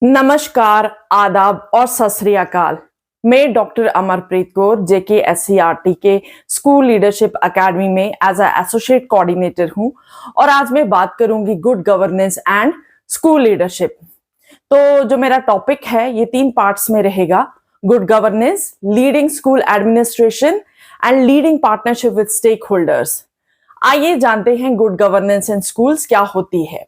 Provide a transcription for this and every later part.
नमस्कार, आदाब और सत श्री अकाल। मैं डॉक्टर अमरप्रीत कौर JKSCRT के स्कूल लीडरशिप एकेडमी में एज ए एसोसिएट कोऑर्डिनेटर हूं और आज मैं बात करूंगी good governance and school leadership. तो जो मेरा टॉपिक है ये 3 पार्ट्स में रहेगा: good governance, leading school administration and leading partnership with stakeholders. आइए जानते हैं गुड गवर्नेंस इन स्कूल्स क्या होती है।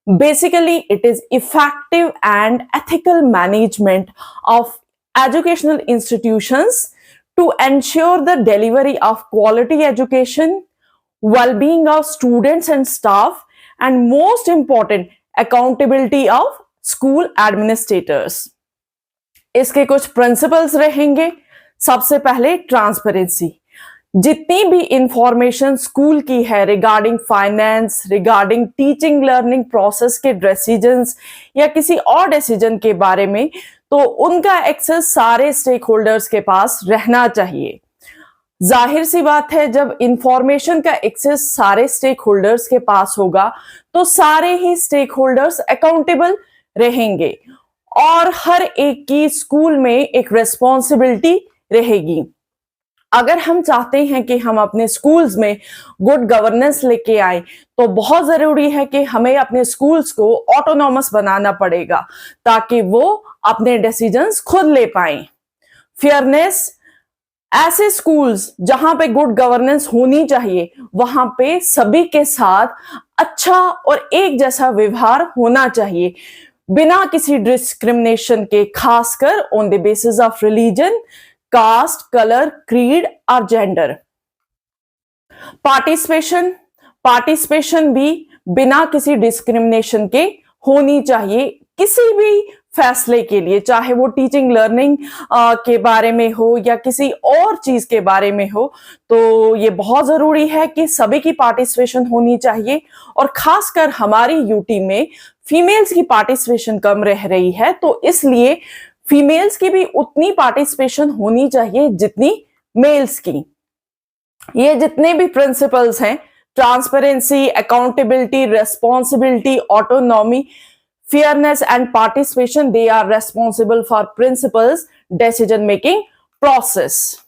Basically, it is effective and ethical management of educational institutions to ensure the delivery of quality education, well-being of students and staff, and most important, accountability of school administrators. इसके कुछ principles रहेंगे। सबसे पहले transparency. जितनी भी information school की है regarding finance, regarding teaching learning process के डिसीजंस या किसी और डिसीजन के बारे में, तो उनका एक्सेस सारे स्टेक होल्डर्स के पास रहना चाहिए। जाहिर सी बात है, जब इंफॉर्मेशन का एक्सेस सारे स्टेक होल्डर्स के पास होगा तो सारे ही स्टेक होल्डर्स अकाउंटेबल रहेंगे और हर एक की स्कूल में एक रिस्पॉन्सिबिलिटी रहेगी। अगर हम चाहते हैं कि हम अपने स्कूल्स में गुड गवर्नेंस लेके आए तो बहुत जरूरी है कि हमें अपने स्कूल्स को ऑटोनॉमस बनाना पड़ेगा ताकि वो अपने डिसीजंस खुद ले पाएं। फेयरनेस, ऐसे स्कूल्स जहां पे गुड गवर्नेंस होनी चाहिए वहां पे सभी के साथ अच्छा और एक जैसा व्यवहार होना चाहिए बिना किसी डिस्क्रिमिनेशन के, खासकर on the basis of religion, caste, colour, creed और जेंडर। पार्टिसिपेशन भी बिना किसी डिस्क्रिमिनेशन के होनी चाहिए किसी भी फैसले के लिए, चाहे वो टीचिंग लर्निंग के बारे में हो या किसी और चीज के बारे में हो। तो ये बहुत जरूरी है कि सभी की पार्टिसिपेशन होनी चाहिए और खासकर हमारी यूटी में फीमेल्स की पार्टिसिपेशन कम रह रही है, तो इसलिए फीमेल्स की भी उतनी पार्टिसिपेशन होनी चाहिए जितनी मेल्स की। ये जितने भी प्रिंसिपल्स हैं, transparency, accountability, responsibility, autonomy, fairness and participation, they are responsible for principles decision making process.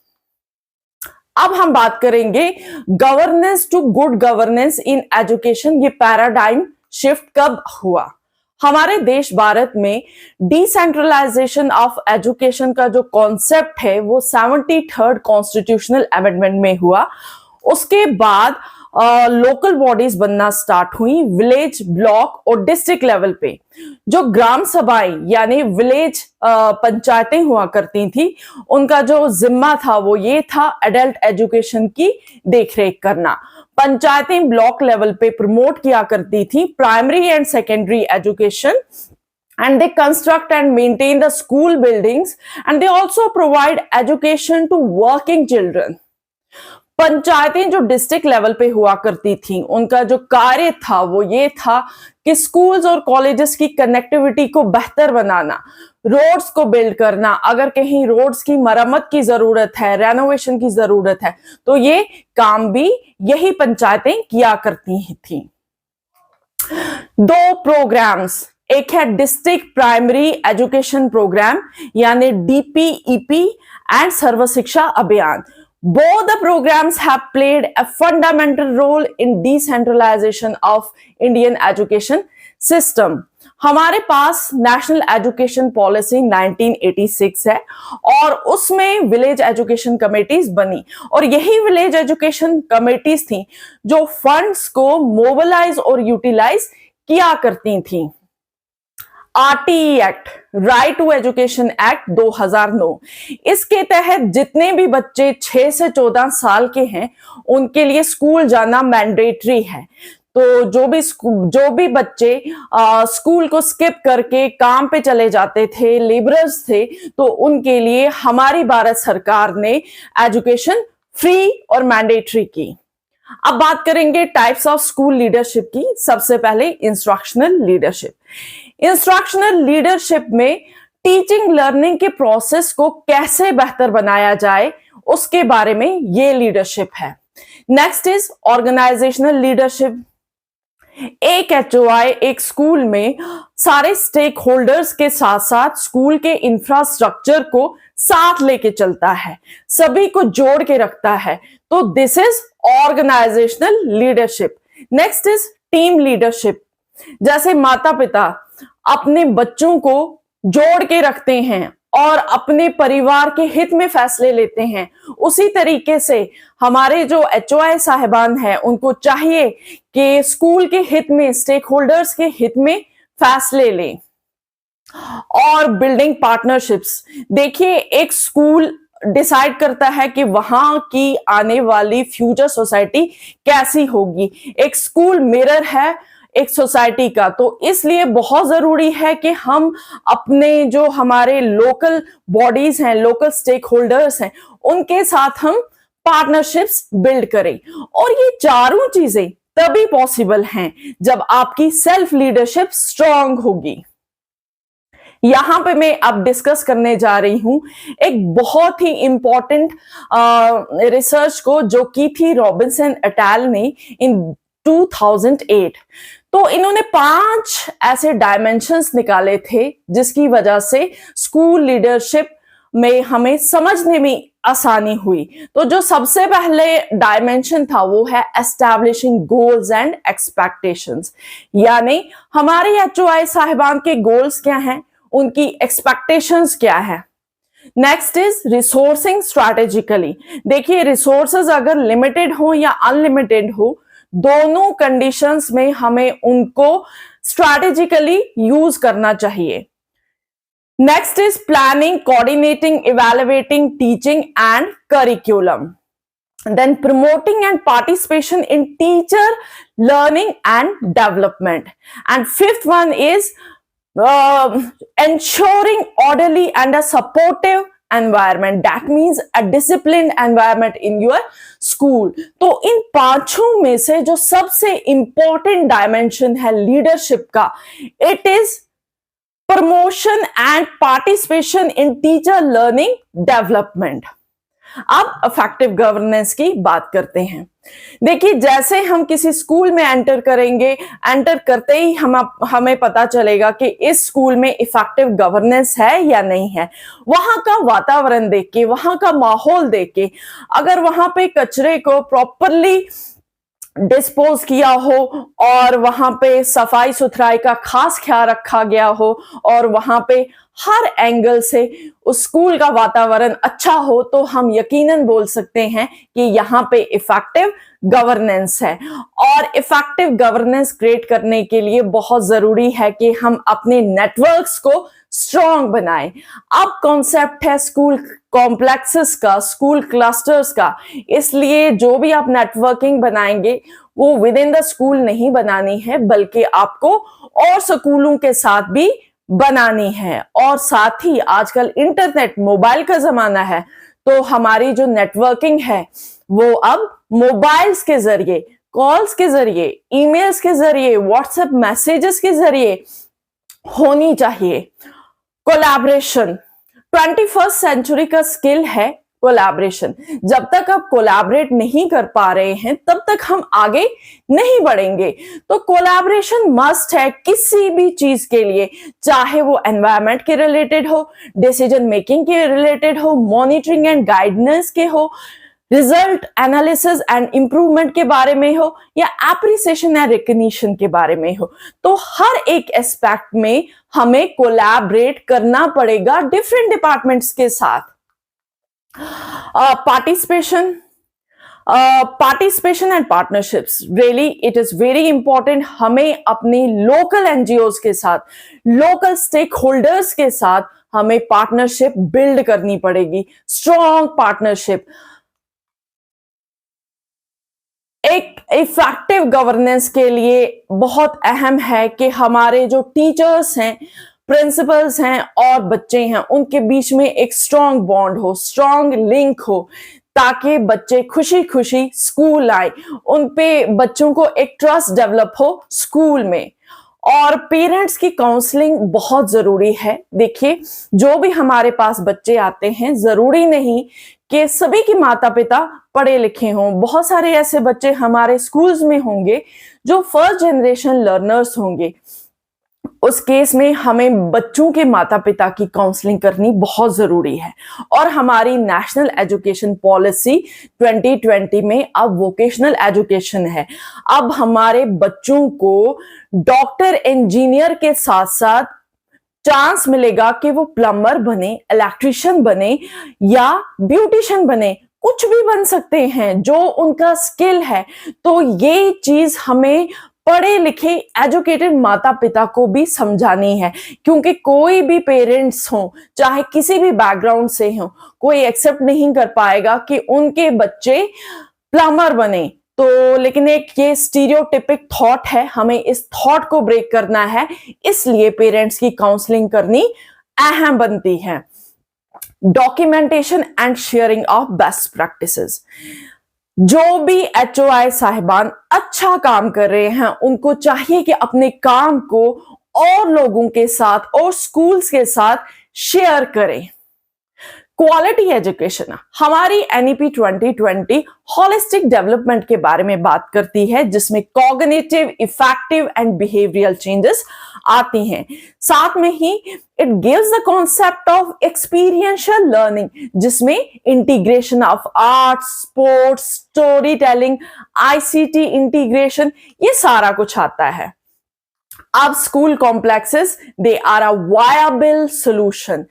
अब हम बात करेंगे governance to good governance in education. ये पैराडाइम शिफ्ट कब हुआ? हमारे देश भारत में डिसेंट्रलाइजेशन ऑफ एजुकेशन का जो कॉन्सेप्ट है वो 73rd कॉन्स्टिट्यूशनल अमेंडमेंट में हुआ। उसके बाद लोकल बॉडीज बनना स्टार्ट हुई विलेज, ब्लॉक और डिस्ट्रिक्ट लेवल पे। जो ग्राम सभाएं यानी विलेज पंचायतें हुआ करती थी, उनका जो जिम्मा था वो ये था एडल्ट एजुकेशन की देखरेख करना। पंचायतें ब्लॉक लेवल पे प्रमोट किया करती थी primary and secondary education, and they construct and maintain the school buildings and they also provide education to working children. पंचायतें जो डिस्ट्रिक्ट लेवल पे हुआ करती थी, उनका जो कार्य था वो ये था कि स्कूल्स और कॉलेजेस की कनेक्टिविटी को बेहतर बनाना, रोड्स को बिल्ड करना, अगर कहीं रोड्स की मरम्मत की जरूरत है, रेनोवेशन की जरूरत है, तो ये काम भी यही पंचायतें किया करती थी। 2 प्रोग्राम्स, एक है डिस्ट्रिक्ट प्राइमरी एजुकेशन प्रोग्राम यानी DPEP एंड सर्व शिक्षा अभियान। Both the programs have played a fundamental role in decentralization of Indian education system. हमारे पास नेशनल एजुकेशन पॉलिसी 1986 है और उसमें विलेज एजुकेशन कमेटीज बनी और यही विलेज एजुकेशन कमेटीज थी जो फंड्स को मोबिलाइज और यूटिलाइज किया करती थी। RTE act, right to education act 2009, इसके तहत जितने भी बच्चे 6 से 14 साल के हैं उनके लिए स्कूल जाना मैंडेटरी है। तो जो भी बच्चे स्कूल को स्किप करके काम पे चले जाते थे, लेबरर्स थे, तो उनके लिए हमारी भारत सरकार ने एजुकेशन फ्री और मैंडेटरी की। अब बात करेंगे टाइप्स ऑफ स्कूल लीडरशिप की। सबसे पहले इंस्ट्रक्शनल लीडरशिप। इंस्ट्रक्शनल लीडरशिप में टीचिंग लर्निंग के प्रोसेस को कैसे बेहतर बनाया जाए उसके बारे में ये लीडरशिप है। Next is organisational leadership. एक एचओआई एक स्कूल में सारे स्टेक होल्डर्स के साथ साथ स्कूल के इंफ्रास्ट्रक्चर को साथ लेके चलता है, सभी को जोड़ के रखता है। तो this is organisational leadership. Next is team leadership. जैसे माता पिता अपने बच्चों को जोड़ के रखते हैं और अपने परिवार के हित में फैसले लेते हैं, उसी तरीके से हमारे जो एचओआई साहिबान हैं उनको चाहिए कि स्कूल के हित में, स्टेक होल्डर्स के हित में फैसले लें। और बिल्डिंग पार्टनरशिप्स, देखिए एक स्कूल डिसाइड करता है कि वहां की आने वाली फ्यूचर सोसाइटी कैसी होगी। एक स्कूल मिरर है एक सोसाइटी का, तो इसलिए बहुत जरूरी है कि हम अपने जो हमारे लोकल बॉडीज हैं, लोकल स्टेक होल्डर्स हैं, उनके साथ हम पार्टनरशिप्स बिल्ड करें। और ये चारों चीजें तभी पॉसिबल हैं जब आपकी सेल्फ लीडरशिप स्ट्रांग होगी। यहां पे मैं अब डिस्कस करने जा रही हूं एक बहुत ही इंपॉर्टेंट रिसर्च को जो की थी रॉबिन्सन एट अल ने इन 2008। तो इन्होंने 5 ऐसे डायमेंशंस निकाले थे जिसकी वजह से स्कूल लीडरशिप में हमें समझने में आसानी हुई। तो जो सबसे पहले डायमेंशन था वो है एस्टैब्लिशिंग गोल्स एंड एक्सपेक्टेशंस, यानी हमारे एचओआई साहिबान के गोल्स क्या हैं, उनकी एक्सपेक्टेशंस क्या है। Next is resourcing strategically. देखिए रिसोर्सेज अगर लिमिटेड हो या अनलिमिटेड हो, दोनों कंडीशंस में हमें उनको स्ट्रैटेजिकली यूज करना चाहिए। Next is planning, coordinating, evaluating teaching and curriculum. Then promoting and participation in teacher learning and development. And fifth one is ensuring orderly and a supportive environment, that means a disciplined environment in your school. तो इन पांचों में से जो सबसे important dimension है leadership का, it is promotion and participation in teacher learning development. अब effective governance की बात करते हैं। देखिए जैसे हम किसी स्कूल में एंटर करेंगे, एंटर करते ही हमें पता चलेगा कि इस स्कूल में इफेक्टिव गवर्नेंस है या नहीं है। वहां का वातावरण देख के, वहां का माहौल देख के, अगर वहां पे कचरे को प्रॉपरली डिस्पोज किया हो और वहां पे सफाई सुथराई का खास ख्याल रखा गया हो और वहां पे हर एंगल से उस स्कूल का वातावरण अच्छा हो, तो हम यकीनन बोल सकते हैं कि यहाँ पे इफेक्टिव गवर्नेंस है। और इफेक्टिव गवर्नेंस क्रिएट करने के लिए बहुत जरूरी है कि हम अपने नेटवर्क्स को स्ट्रॉन्ग बनाएं। अब कॉन्सेप्ट है स्कूल कॉम्प्लेक्सेस का, स्कूल क्लस्टर्स का, इसलिए जो भी आप नेटवर्किंग बनाएंगे वो विद इन द स्कूल नहीं बनानी है, बल्कि आपको और स्कूलों के साथ भी बनानी है। और साथ ही आजकल इंटरनेट, मोबाइल का जमाना है, तो हमारी जो नेटवर्किंग है वो अब मोबाइल्स के जरिए, कॉल्स के जरिए, ईमेल्स के जरिए, व्हाट्सएप मैसेजेस के जरिए होनी चाहिए। कोलैबोरेशन 21st सेंचुरी का स्किल है कोलैबोरेशन। जब तक आप कोलैबोरेट नहीं कर पा रहे हैं तब तक हम आगे नहीं बढ़ेंगे। तो कोलैबोरेशन मस्ट है किसी भी चीज के लिए, चाहे वो एनवायरनमेंट के रिलेटेड हो, डिसीजन मेकिंग के रिलेटेड हो, मॉनिटरिंग एंड गाइडेंस के हो, रिजल्ट एनालिसिस एंड इंप्रूवमेंट के बारे में हो, या एप्रिसिएशन एंड रिकग्निशन के बारे में हो। तो हर एक एस्पेक्ट में हमें कोलैबोरेट करना पड़ेगा डिफरेंट डिपार्टमेंट्स के साथ। Participation and partnerships, really it is very important. हमें अपने लोकल एनजीओज के साथ, लोकल स्टेक होल्डर्स के साथ हमें पार्टनरशिप बिल्ड करनी पड़ेगी, स्ट्रॉन्ग पार्टनरशिप। एक इफेक्टिव गवर्नेंस के लिए बहुत अहम है कि हमारे जो टीचर्स हैं, प्रिंसिपल्स हैं और बच्चे हैं, उनके बीच में एक स्ट्रॉन्ग बॉन्ड हो, स्ट्रॉन्ग लिंक हो, ताकि बच्चे खुशी खुशी स्कूल आए, उन पे बच्चों को एक ट्रस्ट डेवलप हो स्कूल में। और पेरेंट्स की काउंसलिंग बहुत जरूरी है। देखिए जो भी हमारे पास बच्चे आते हैं, जरूरी नहीं कि सभी के माता पिता पढ़े लिखे हों। बहुत सारे ऐसे बच्चे हमारे स्कूल्स में होंगे जो फर्स्ट जनरेशन लर्नर्स होंगे। उस केस में हमें बच्चों के माता पिता की काउंसलिंग करनी बहुत जरूरी है। और हमारी नेशनल एजुकेशन पॉलिसी 2020 में अब वोकेशनल एजुकेशन है। अब हमारे बच्चों को डॉक्टर इंजीनियर के साथ साथ चांस मिलेगा कि वो प्लम्बर बने, इलेक्ट्रिशियन बने या ब्यूटिशियन बने, कुछ भी बन सकते हैं जो उनका स्किल है। तो ये चीज हमें पढ़े लिखे एजुकेटेड माता पिता को भी समझानी है, क्योंकि कोई भी पेरेंट्स हो चाहे किसी भी बैकग्राउंड से हो, कोई एक्सेप्ट नहीं कर पाएगा कि उनके बच्चे प्लम्बर बने। तो लेकिन एक ये स्टीरियोटिपिक थॉट है, हमें इस थॉट को ब्रेक करना है, इसलिए पेरेंट्स की काउंसलिंग करनी अहम बनती है। Documentation and sharing of best practices. जो भी एचओआई साहिबान अच्छा काम कर रहे हैं उनको चाहिए कि अपने काम को और लोगों के साथ और स्कूल्स के साथ शेयर करें। क्वालिटी एजुकेशन हमारी एनईपी 2020 होलिस्टिक डेवलपमेंट के बारे में बात करती है, जिसमें cognitive, effective and behavioural changes आती हैं। साथ में ही it gives the concept of experiential learning, जिसमें integration of arts, sports, story telling, ICT integration, ये सारा कुछ आता है। अब school complexes they are a viable solution.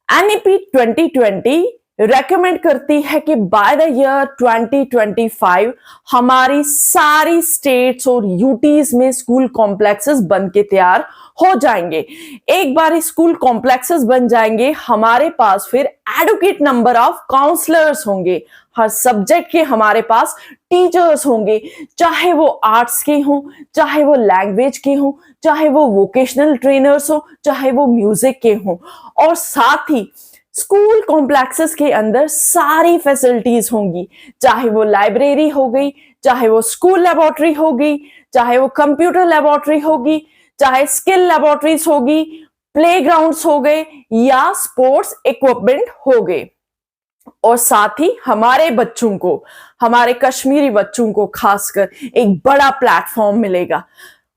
NEP 2020 recommend करती है कि बाय द ईयर 2025 हमारी सारी स्टेट्स और यूटीज में स्कूल कॉम्प्लेक्सेस बन के तैयार हो जाएंगे। एक बार स्कूल कॉम्प्लेक्सेस बन जाएंगे, हमारे पास फिर एडुकेट नंबर ऑफ काउंसलर्स होंगे, हर सब्जेक्ट के हमारे पास टीचर्स होंगे, चाहे वो आर्ट्स के हों, चाहे वो लैंग्वेज के हों, चाहे वो वोकेशनल ट्रेनर्स हो, चाहे वो म्यूजिक के हों। और साथ ही स्कूल कॉम्प्लेक्सेस के अंदर सारी फैसिलिटीज होंगी, चाहे वो लाइब्रेरी हो गई, चाहे वो स्कूल लेबोरेटरी होगी, चाहे वो कंप्यूटर लेबोरेटरी होगी, चाहे स्किल लेबोरेटरीज होगी, प्लेग्राउंड्स हो गए या स्पोर्ट्स इक्विपमेंट हो गए। और साथ ही हमारे बच्चों को, हमारे कश्मीरी बच्चों को खासकर एक बड़ा प्लेटफॉर्म मिलेगा।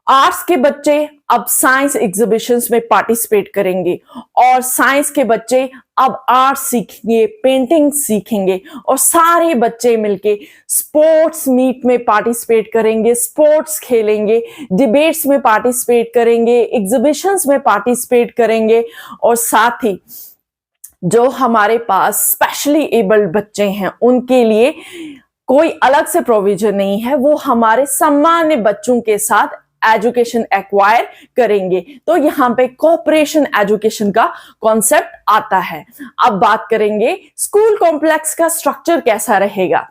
आर्ट्स के बच्चे अब साइंस एग्जीबिशंस में पार्टिसिपेट करेंगे और साइंस के बच्चे अब आर्ट सीखेंगे, पेंटिंग सीखेंगे और सारे बच्चे मिलके स्पोर्ट्स मीट में पार्टिसिपेट करेंगे, स्पोर्ट्स खेलेंगे, डिबेट्स में पार्टिसिपेट करेंगे, एग्जीबिशंस में पार्टिसिपेट करेंगे। और साथ ही जो हमारे पास स्पेशली एबल्ड बच्चे हैं उनके लिए कोई अलग से प्रोविजन नहीं है, वो हमारे सामान्य बच्चों के साथ एजुकेशन एक्वायर करेंगे। तो यहाँ पे कोऑपरेशन एजुकेशन का कॉन्सेप्ट आता है। अब बात करेंगे स्कूल कॉम्प्लेक्स का स्ट्रक्चर कैसा रहेगा।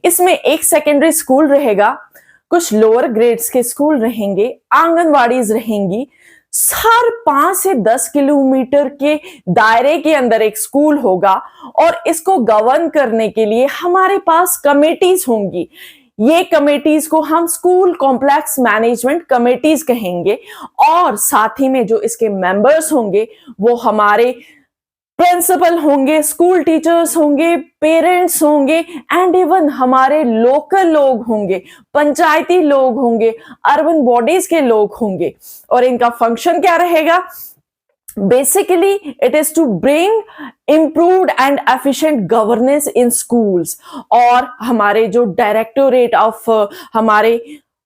इसमें एक सेकेंडरी स्कूल रहेगा, कुछ लोअर ग्रेड्स के स्कूल रहेंगे, आंगनवाड़ीज रहेंगी, हर 5 से 10 किलोमीटर के दायरे के अंदर एक स्कूल होगा और इसको गवर्न करने के लिए हमारे पास कमेटीज होंगी। ये कमेटीज को हम स्कूल कॉम्प्लेक्स मैनेजमेंट कमेटीज कहेंगे। और साथ ही में जो इसके मेंबर्स होंगे वो हमारे प्रिंसिपल होंगे, स्कूल टीचर्स होंगे, पेरेंट्स होंगे एंड इवन हमारे लोकल लोग होंगे, पंचायती लोग होंगे, अर्बन बॉडीज के लोग होंगे। और इनका फंक्शन क्या रहेगा? Basically, it is to bring improved and efficient governance in schools। और हमारे जो डायरेक्टोरेट ऑफ हमारे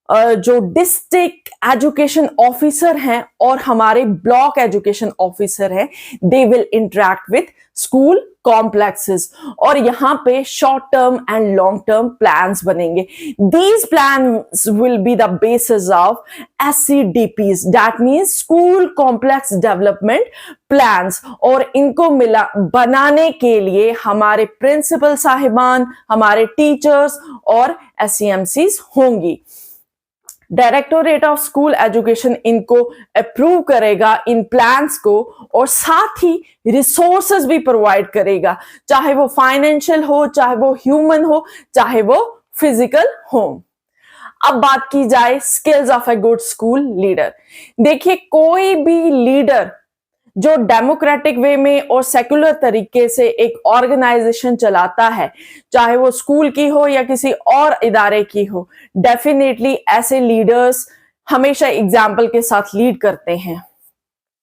जो डिस्ट्रिक्ट एजुकेशन ऑफिसर हैं और हमारे ब्लॉक एजुकेशन ऑफिसर हैं, they will interact with school complexes और यहाँ पे short term and long term plans बनेंगे। These plans will be the basis of SCDPs, that means school complex development plans. और इनको बनाने के लिए हमारे प्रिंसिपल साहिबान, हमारे टीचर्स और SCMCs होंगी। डायरेक्टोरेट ऑफ स्कूल एजुकेशन इनको अप्रूव करेगा इन प्लान्स को और साथ ही रिसोर्सेज भी प्रोवाइड करेगा, चाहे वो फाइनेंशियल हो, चाहे वो ह्यूमन हो, चाहे वो फिजिकल हो। अब बात की जाए skills of a good school leader. देखिए, कोई भी लीडर जो डेमोक्रेटिक वे में और सेक्युलर तरीके से एक ऑर्गेनाइजेशन चलाता है, चाहे वो स्कूल की हो या किसी और इदारे की हो, डेफिनेटली ऐसे लीडर्स हमेशा एग्जाम्पल के साथ लीड करते हैं।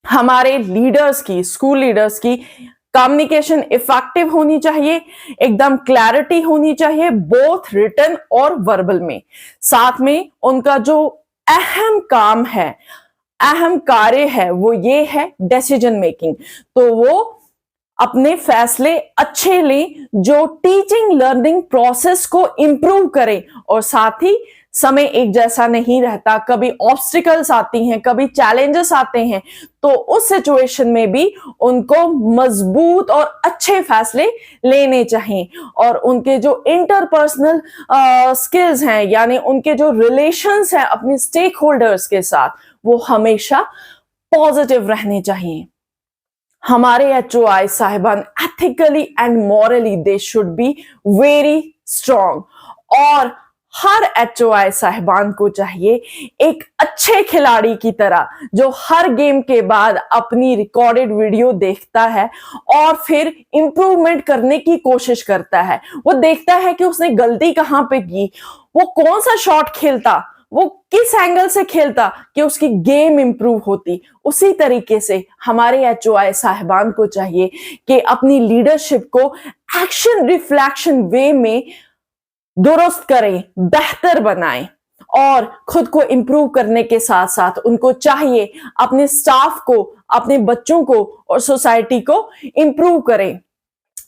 हमारे लीडर्स की, स्कूल लीडर्स की कम्युनिकेशन इफेक्टिव होनी चाहिए, एकदम क्लैरिटी होनी चाहिए, बोथ रिटन और वर्बल में। साथ में उनका जो अहम काम है, अहम कार्य है, वो ये है डिसीजन मेकिंग। तो वो अपने फैसले अच्छे लें जो टीचिंग लर्निंग प्रोसेस को इंप्रूव करें। और साथ ही समय एक जैसा नहीं रहता, कभी ऑब्स्टिकल्स आती हैं, कभी चैलेंजेस आते हैं, तो उस सिचुएशन में भी उनको मजबूत और अच्छे फैसले लेने चाहिए। और उनके जो इंटरपर्सनल स्किल्स हैं, यानी उनके जो रिलेशंस हैं अपने स्टेक होल्डर्स के साथ, वो हमेशा पॉजिटिव रहने चाहिए। हमारे HOI साहिबान ethically and morally they should be very strong. और हर HOI साहिबान को चाहिए एक अच्छे खिलाड़ी की तरह, जो हर गेम के बाद अपनी रिकॉर्डेड वीडियो देखता है और फिर इंप्रूवमेंट करने की कोशिश करता है। वो देखता है कि उसने गलती कहां पे की, वो कौन सा शॉट खेलता, वो किस एंगल से खेलता कि उसकी गेम इंप्रूव होती। उसी तरीके से हमारे HOI साहिबान को चाहिए कि अपनी लीडरशिप को एक्शन रिफ्लेक्शन वे में दुरुस्त करें, बेहतर बनाएं और खुद को इंप्रूव करने के साथ साथ उनको चाहिए अपने स्टाफ को, अपने बच्चों को और सोसाइटी को इंप्रूव करें।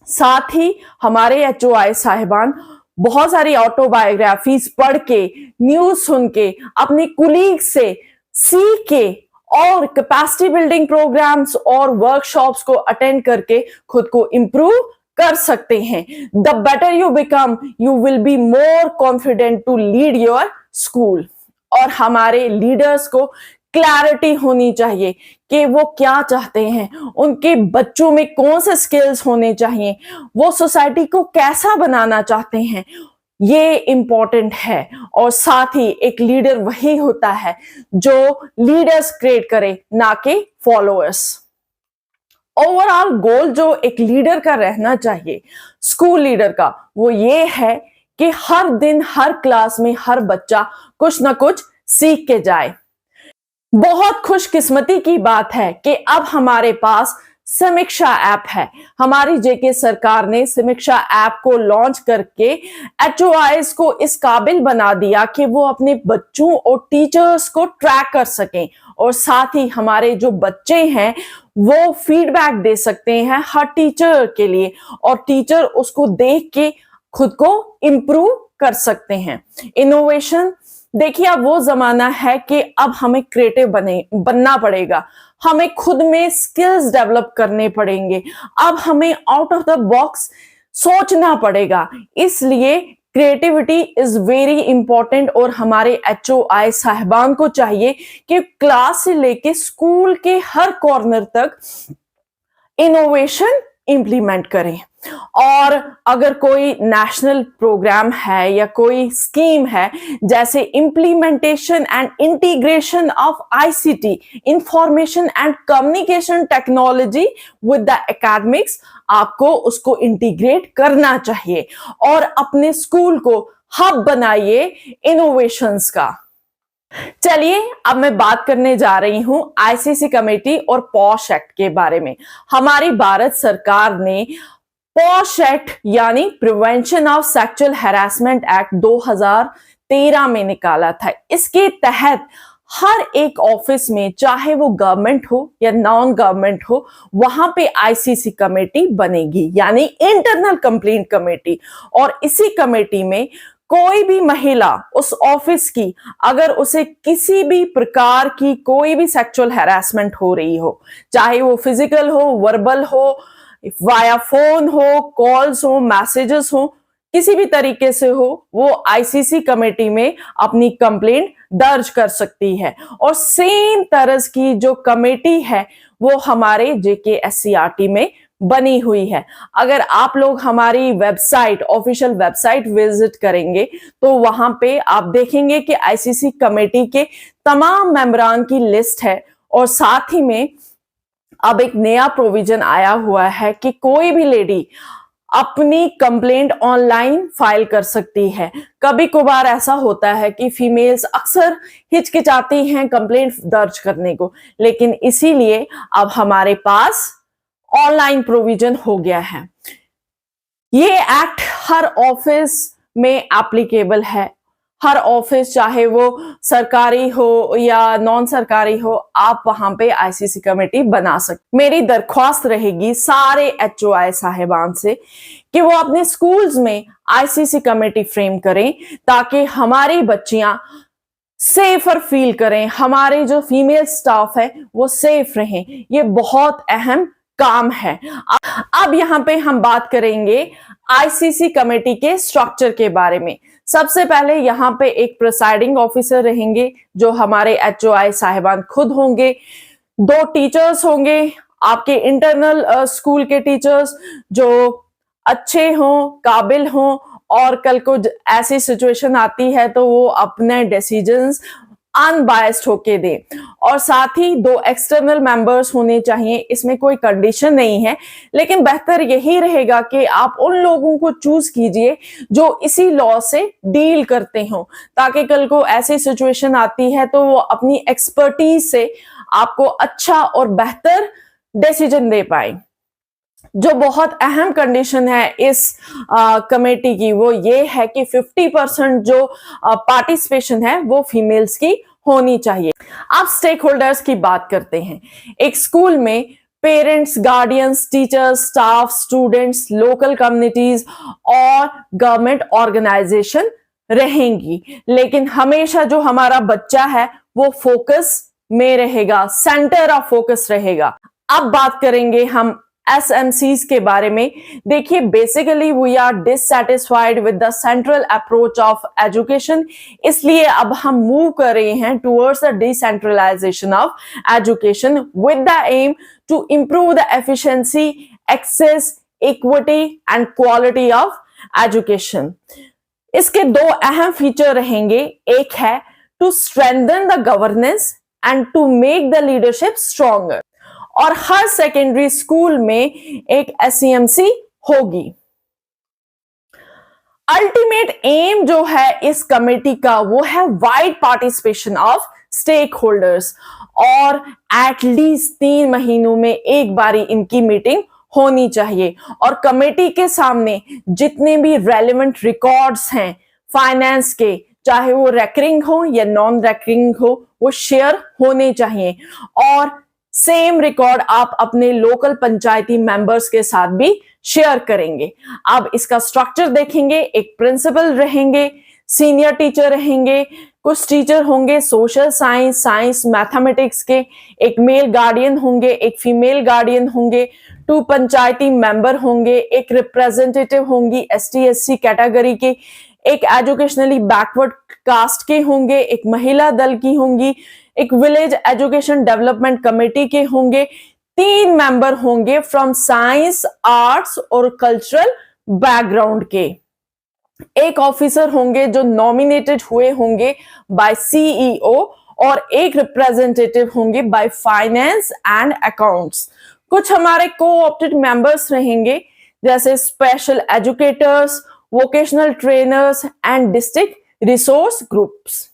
साथ ही हमारे HOI साहिबान बहुत सारी ऑटोबायोग्राफीज पढ़ के, न्यूज सुन के, अपने कुलीग से सीख के और कैपेसिटी बिल्डिंग प्रोग्राम्स और वर्कशॉप्स को अटेंड करके खुद को इंप्रूव कर सकते हैं। The better you become, you will be more confident to lead your school. और हमारे लीडर्स को क्लैरिटी होनी चाहिए कि वो क्या चाहते हैं, उनके बच्चों में कौन से स्किल्स होने चाहिए, वो सोसाइटी को कैसा बनाना चाहते हैं, ये इंपॉर्टेंट है। और साथ ही एक लीडर वही होता है जो लीडर्स क्रिएट करे, ना कि फॉलोअर्स। ओवरऑल गोल जो एक लीडर का रहना चाहिए, स्कूल लीडर का, वो ये है कि हर दिन हर क्लास में हर बच्चा कुछ ना कुछ सीख के जाए। बहुत खुशकिस्मती की बात है कि अब हमारे पास समीक्षा ऐप है। हमारी जेके सरकार ने समीक्षा ऐप को लॉन्च करके HOIs को इस काबिल बना दिया कि वो अपने बच्चों और टीचर्स को ट्रैक कर सकें। और साथ ही हमारे जो बच्चे हैं वो फीडबैक दे सकते हैं हर टीचर के लिए, और टीचर उसको देख के खुद को इंप्रूव कर सकते हैं। इनोवेशन, देखिए अब वो जमाना है कि अब हमें क्रिएटिव बनना पड़ेगा, हमें खुद में स्किल्स डेवलप करने पड़ेंगे, अब हमें आउट ऑफ द बॉक्स सोचना पड़ेगा। इसलिए क्रिएटिविटी इज वेरी इंपॉर्टेंट। और हमारे HOI साहिबान को चाहिए कि क्लास से लेके स्कूल के हर कॉर्नर तक इनोवेशन इंप्लीमेंट करें। और अगर कोई नेशनल प्रोग्राम है या कोई स्कीम है, जैसे implementation and integration of ICT, information and communication technology with the academics, आपको उसको इंटीग्रेट करना चाहिए और अपने स्कूल को हब बनाइए इनोवेशंस का। चलिए अब मैं बात करने जा रही हूं ICC कमेटी और पॉश एक्ट के बारे में। हमारी भारत सरकार ने पॉश एक्ट यानी prevention of sexual harassment act 2013 में निकाला था। इसके तहत हर एक ऑफिस में, चाहे वो गवर्नमेंट हो या नॉन गवर्नमेंट हो, वहां पे ICC कमेटी बनेगी, यानी इंटरनल कंप्लेंट कमेटी। और इसी कमेटी में कोई भी महिला उस ऑफिस की, अगर उसे किसी भी प्रकार की कोई भी सेक्सुअल हैरेसमेंट हो रही हो, चाहे वो फिजिकल हो, वर्बल हो, वाया फोन हो, कॉल्स हो, मैसेजेस हो, किसी भी तरीके से हो, वो ICC कमेटी में अपनी कंप्लेंट दर्ज कर सकती है। और सेम तरह की जो कमेटी है वो हमारे JKSCRT में बनी हुई है। अगर आप लोग हमारी वेबसाइट, ऑफिशियल वेबसाइट विजिट करेंगे तो वहां पे आप देखेंगे कि ICC कमेटी के तमाम मेंबरान की लिस्ट है। और साथ ही में अब एक नया प्रोविजन आया हुआ है कि कोई भी लेडी अपनी कंप्लेंट ऑनलाइन फाइल कर सकती है। कभी कभार ऐसा होता है कि फीमेल्स अक्सर हिचकिचाती हैं कंप्लेंट दर्ज करने को, लेकिन इसीलिए अब हमारे पास ऑनलाइन प्रोविजन हो गया है। ये एक्ट हर ऑफिस में एप्लीकेबल है। हर ऑफिस, चाहे वो सरकारी हो या नॉन सरकारी हो, आप वहां पे आईसीसी कमेटी बना सकते। मेरी दरख्वास्त रहेगी सारे एचओआई साहिबान से कि वो अपने स्कूल्स में आईसीसी कमेटी फ्रेम करें ताकि हमारी बच्चियां सेफर फील करें, हमारे जो फीमेल स्टाफ है वो सेफ रहें। ये बहुत अहम काम है। अब यहाँ पे हम बात करेंगे आईसीसी कमेटी के स्ट्रक्चर के बारे में। सबसे पहले यहाँ पे एक प्रिसाइडिंग ऑफिसर रहेंगे जो हमारे एचओआई साहिबान खुद होंगे। 2 टीचर्स होंगे, आपके इंटरनल स्कूल के टीचर्स जो अच्छे हों, काबिल हों और कल को ऐसी सिचुएशन आती है तो वो अपने डिसीजंस अनबायस्ड होके दें। और साथ ही 2 एक्सटर्नल मेंबर्स होने चाहिए। इसमें कोई कंडीशन नहीं है, लेकिन बेहतर यही रहेगा कि आप उन लोगों को चूज कीजिए जो इसी लॉ से डील करते हो, ताकि कल को ऐसी सिचुएशन आती है तो वो अपनी एक्सपर्टीज से आपको अच्छा और बेहतर डिसीजन दे पाए। जो बहुत अहम कंडीशन है इस कमेटी की वो ये है कि 50% जो पार्टिसिपेशन है वो फीमेल्स की होनी चाहिए। अब स्टेक होल्डर्स की बात करते हैं। एक स्कूल में parents, guardians, teachers, staff, students, local communities और गवर्नमेंट ऑर्गेनाइजेशन रहेंगी, लेकिन हमेशा जो हमारा बच्चा है वो फोकस में रहेगा, सेंटर ऑफ फोकस रहेगा। अब बात करेंगे हम SMCs के बारे में। देखिए, basically we are dissatisfied with the central approach of education, इसलिए अब हम मूव कर रहे हैं towards the decentralisation of education with the aim to improve the efficiency, access, equity and quality of education. इसके 2 अहम फीचर रहेंगे। एक है to strengthen the governance and to make the leadership stronger. और हर सेकेंडरी स्कूल में एक SEMC होगी। अल्टीमेट एम जो है इस कमेटी का वो है wide participation of stakeholders, और एटलीस्ट 3 महीनों में एक बारी इनकी मीटिंग होनी चाहिए। और कमेटी के सामने जितने भी रेलेवेंट रिकॉर्ड्स हैं फाइनेंस के, चाहे वो रेकरिंग हो या नॉन रेकरिंग हो, वो शेयर होने चाहिए। और सेम रिकॉर्ड आप अपने लोकल पंचायती मेंबर्स के साथ भी शेयर करेंगे। अब इसका स्ट्रक्चर देखेंगे। एक प्रिंसिपल रहेंगे, सीनियर टीचर रहेंगे, कुछ टीचर होंगे सोशल साइंस, साइंस, मैथमेटिक्स के, एक मेल गार्डियन होंगे, एक फीमेल गार्डियन होंगे, 2 पंचायती मेंबर होंगे, एक रिप्रेजेंटेटिव होंगी ST SC कैटेगरी के, एक एजुकेशनली बैकवर्ड कास्ट के होंगे, एक महिला दल की होंगी, एक विलेज एजुकेशन डेवलपमेंट कमेटी के होंगे, 3 मेंबर होंगे फ्रॉम साइंस, आर्ट्स और कल्चरल बैकग्राउंड के, एक ऑफिसर होंगे जो नॉमिनेटेड हुए होंगे बाय CEO, और एक रिप्रेजेंटेटिव होंगे बाय फाइनेंस एंड अकाउंट्स। कुछ हमारे को-ऑप्टेड मेंबर्स रहेंगे जैसे special educators, vocational trainers and district resource groups.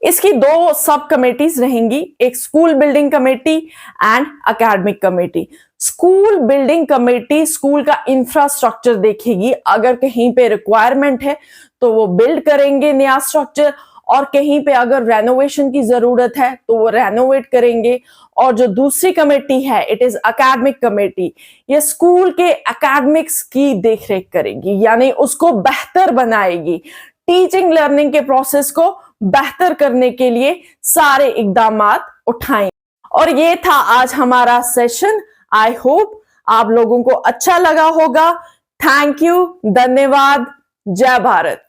इसकी 2 सब कमेटीज रहेंगी, एक school building committee and academic committee. School building committee school का इंफ्रास्ट्रक्चर देखेगी, अगर कहीं पे रिक्वायरमेंट है तो वो बिल्ड करेंगे नया स्ट्रक्चर, और कहीं पे अगर रेनोवेशन की जरूरत है तो वो रेनोवेट करेंगे। और जो दूसरी कमेटी है इट इज एकेडमिक कमेटी, ये स्कूल के एकेडमिक्स की देखरेख करेगी, यानी उसको बेहतर बनाएगी, टीचिंग लर्निंग के प्रोसेस को बेहतर करने के लिए सारे इकदामात उठाएं। और ये था आज हमारा सेशन। आई होप आप लोगों को अच्छा लगा होगा। थैंक यू, धन्यवाद, जय भारत।